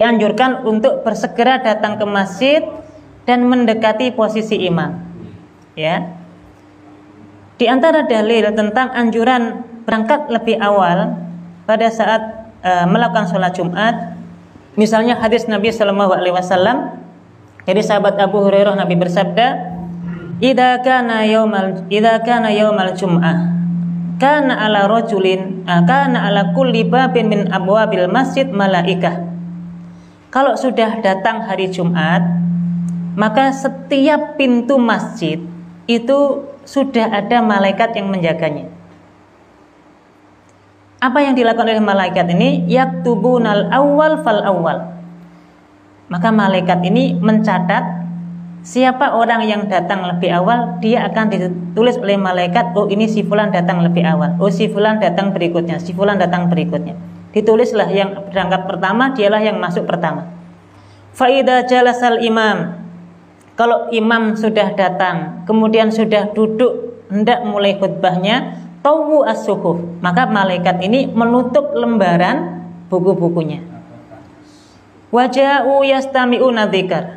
dianjurkan untuk bersegera datang ke masjid dan mendekati posisi imam. Ya. Di antara dalil tentang anjuran berangkat lebih awal pada saat melakukan sholat Jumat, misalnya hadis Nabi Sallallahu Alaihi Wasallam dari sahabat Abu Hurairah, Nabi bersabda, "Idza kana yaumal Jum'ah, kana ala rajulin, kana ala kulli babin min abwabil masjid malaikah." Kalau sudah datang hari Jumat, maka setiap pintu masjid itu sudah ada malaikat yang menjaganya. Apa yang dilakukan oleh malaikat ini? Yaktubunal awwal fal awwal. Maka malaikat ini mencatat siapa orang yang datang lebih awal, dia akan ditulis oleh malaikat, oh ini si fulan datang lebih awal, oh si fulan datang berikutnya, si fulan datang berikutnya. Ditulislah yang berangkat pertama, dialah yang masuk pertama. Fa idza jalasal imam, kalau imam sudah datang, kemudian sudah duduk hendak mulai khutbahnya, tawu as-suhuf, maka malaikat ini menutup lembaran buku-bukunya. Waja'u yastami'una dzikr.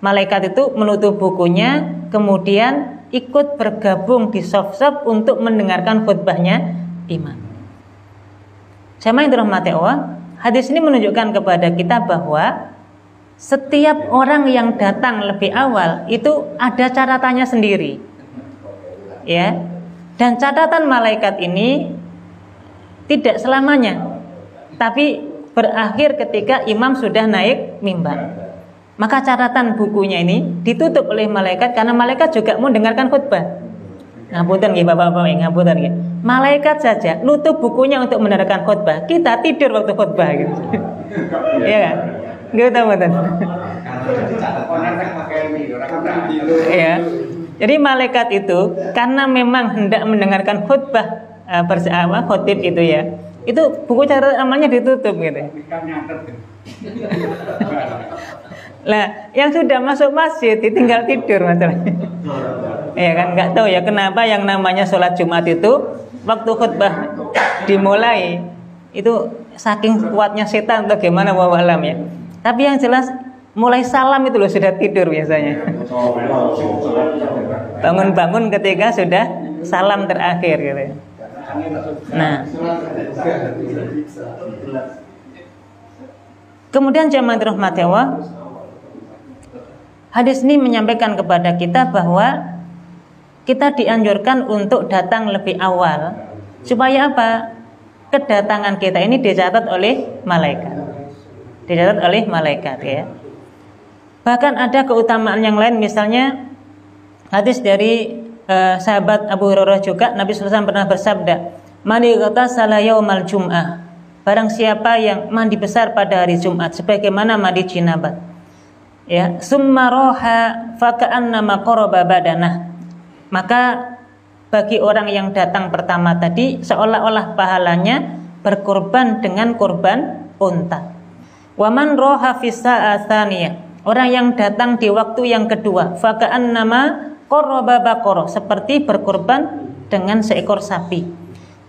Malaikat itu menutup bukunya, kemudian ikut bergabung di saf-saf untuk mendengarkan khutbahnya imam. Jamaah yang dirahmati Allah, hadis ini menunjukkan kepada kita bahwa setiap orang yang datang lebih awal itu ada catatannya sendiri. Ya. Dan catatan malaikat ini tidak selamanya, tapi berakhir ketika imam sudah naik mimbar. Maka catatan bukunya ini ditutup oleh malaikat karena malaikat juga mau dengarkan khutbah. Ngapunten nggih Bapak-bapak, ngapunten nggih. Malaikat saja nutup bukunya untuk mendengarkan khutbah. Kita tidur waktu khutbah gitu. Iya kan? Gitu mboten. Iya. Jadi malaikat itu karena memang hendak mendengarkan khutbah bersama khotib itu ya, itu buku catatan amalnya ditutup gitu. Lah, yang sudah masuk masjid ditinggal tidur masalahnya. Ya kan, nggak tahu ya kenapa yang namanya sholat Jumat itu waktu khutbah dimulai itu saking kuatnya setan atau gimana wallahu alam ya. Tapi yang jelas mulai salam itu loh sudah tidur biasanya. Bangun-bangun ketika sudah salam terakhir gitu. Nah, kemudian jamaah dirahmati Allah, hadis ini menyampaikan kepada kita bahwa kita dianjurkan untuk datang lebih awal supaya apa? Kedatangan kita ini dicatat oleh malaikat. Dicatat oleh malaikat ya. Bahkan ada keutamaan yang lain, misalnya hadis dari sahabat Abu Hurairah juga, Nabi SAW pernah bersabda, "Man igtasala yaumal jum'ah." Barang siapa yang mandi besar pada hari Jumat sebagaimana mandi jinabat. Ya, summa roha faka'annama qaraba badanah. Maka bagi orang yang datang pertama tadi seolah-olah pahalanya berkorban dengan korban unta. Wa man roha fi sa'atsaniyah. Orang yang datang di waktu yang kedua, faka'annama qaraba baqarah, seperti berkorban dengan seekor sapi.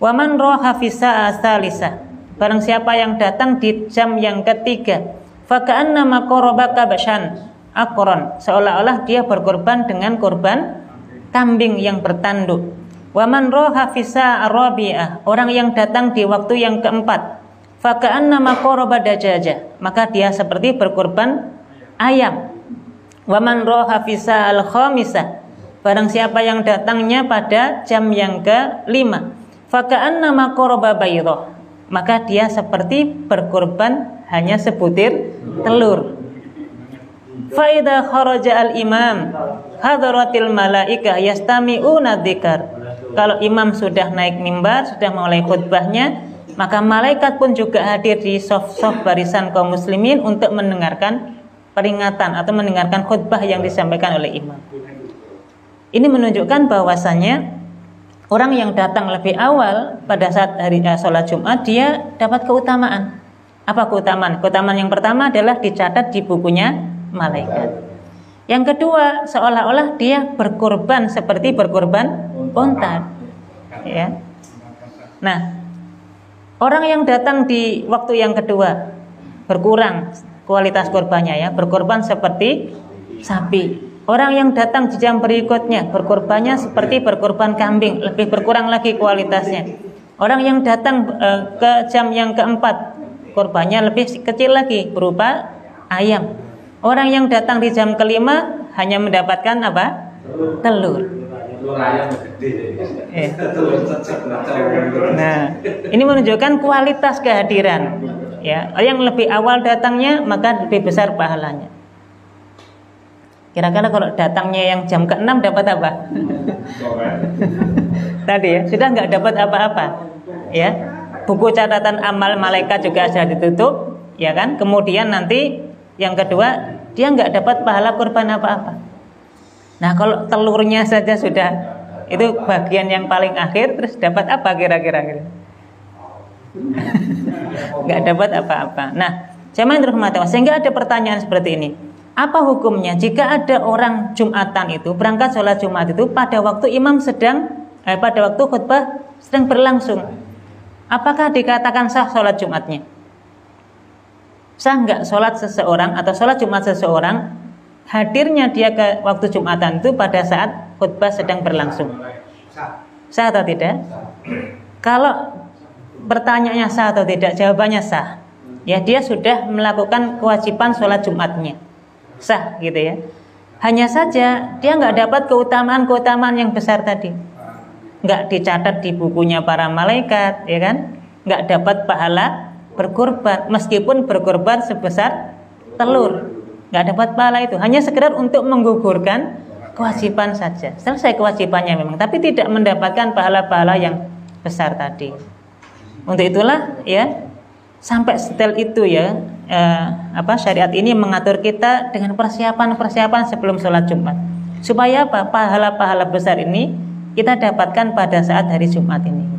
Wa man roha fi sa'atsalisa. Barang siapa yang datang di jam yang ketiga, faka'annama qaraba kabshan aqran, seolah-olah dia berkorban dengan korban kambing yang bertanduk. Wa man roha fi sa'arabi'ah. Orang yang datang di waktu yang keempat, faka'annama qaraba dajaja, maka dia seperti berkorban ayam. Wa man roha fi sa'al khamisah. Barang siapa yang datangnya pada jam yang ke-5, faka'annama qaraba bayrah, maka dia seperti berkorban hanya sebutir telur. Fa idza kharaja al-imam hadaratil malaikah yastami'una dzikr. Kalau imam sudah naik mimbar, sudah mulai khutbahnya, maka malaikat pun juga hadir di saf-saf barisan kaum muslimin untuk mendengarkan peringatan atau mendengarkan khutbah yang disampaikan oleh imam. Ini menunjukkan bahwasannya orang yang datang lebih awal pada saat hari sholat Jumat, dia dapat keutamaan. Apa keutamaan? Keutamaan yang pertama adalah dicatat di bukunya malaikat. Yang kedua, seolah-olah dia berkorban seperti berkorban unta. Ya. Nah, orang yang datang di waktu yang kedua berkurang kualitas korbannya ya, berkorban seperti sapi. Orang yang datang di jam berikutnya berkorbannya seperti berkorban kambing, lebih berkurang lagi kualitasnya. Orang yang datang ke jam yang keempat, korbannya lebih kecil lagi, berupa ayam. Orang yang datang di jam kelima hanya mendapatkan apa? Telur. Nah, ini menunjukkan kualitas kehadiran. Ya, yang lebih awal datangnya maka lebih besar pahalanya. Kira-kira kalau datangnya yang jam ke-6 dapat apa? Tadi ya, sudah nggak dapat apa-apa. Ya, buku catatan amal malaikat juga sudah ditutup, ya kan? Kemudian nanti yang kedua, dia nggak dapat pahala kurban apa-apa. Nah, kalau telurnya saja sudah, itu bagian yang paling akhir, terus dapat apa kira-kira? Nggak dapat apa-apa. Nah, jamaah yang dirahmati Allah, sehingga ada pertanyaan seperti ini. Apa hukumnya jika ada orang Jumatan itu berangkat sholat Jumat itu pada waktu imam pada waktu khutbah sedang berlangsung? Apakah dikatakan sah sholat Jumatnya? Sah nggak sholat seseorang atau sholat Jumat seseorang hadirnya dia ke waktu Jumatan itu pada saat khutbah sedang berlangsung? Sah atau tidak? Kalau pertanyaannya sah atau tidak, jawabannya sah. Ya, dia sudah melakukan kewajiban sholat Jumatnya, sah gitu ya. Hanya saja dia nggak dapat keutamaan yang besar tadi, nggak dicatat di bukunya para malaikat, ya kan? Nggak dapat pahala berkorban, meskipun berkorban sebesar telur, nggak dapat pahala itu. Hanya sekedar untuk menggugurkan kewajiban saja, selesai kewajibannya memang, tapi tidak mendapatkan pahala-pahala yang besar tadi. Untuk itulah ya, sampai setel itu ya, syariat ini mengatur kita dengan persiapan sebelum sholat Jumat, supaya apa? Pahala-pahala besar ini kita dapatkan pada saat hari Jumat ini.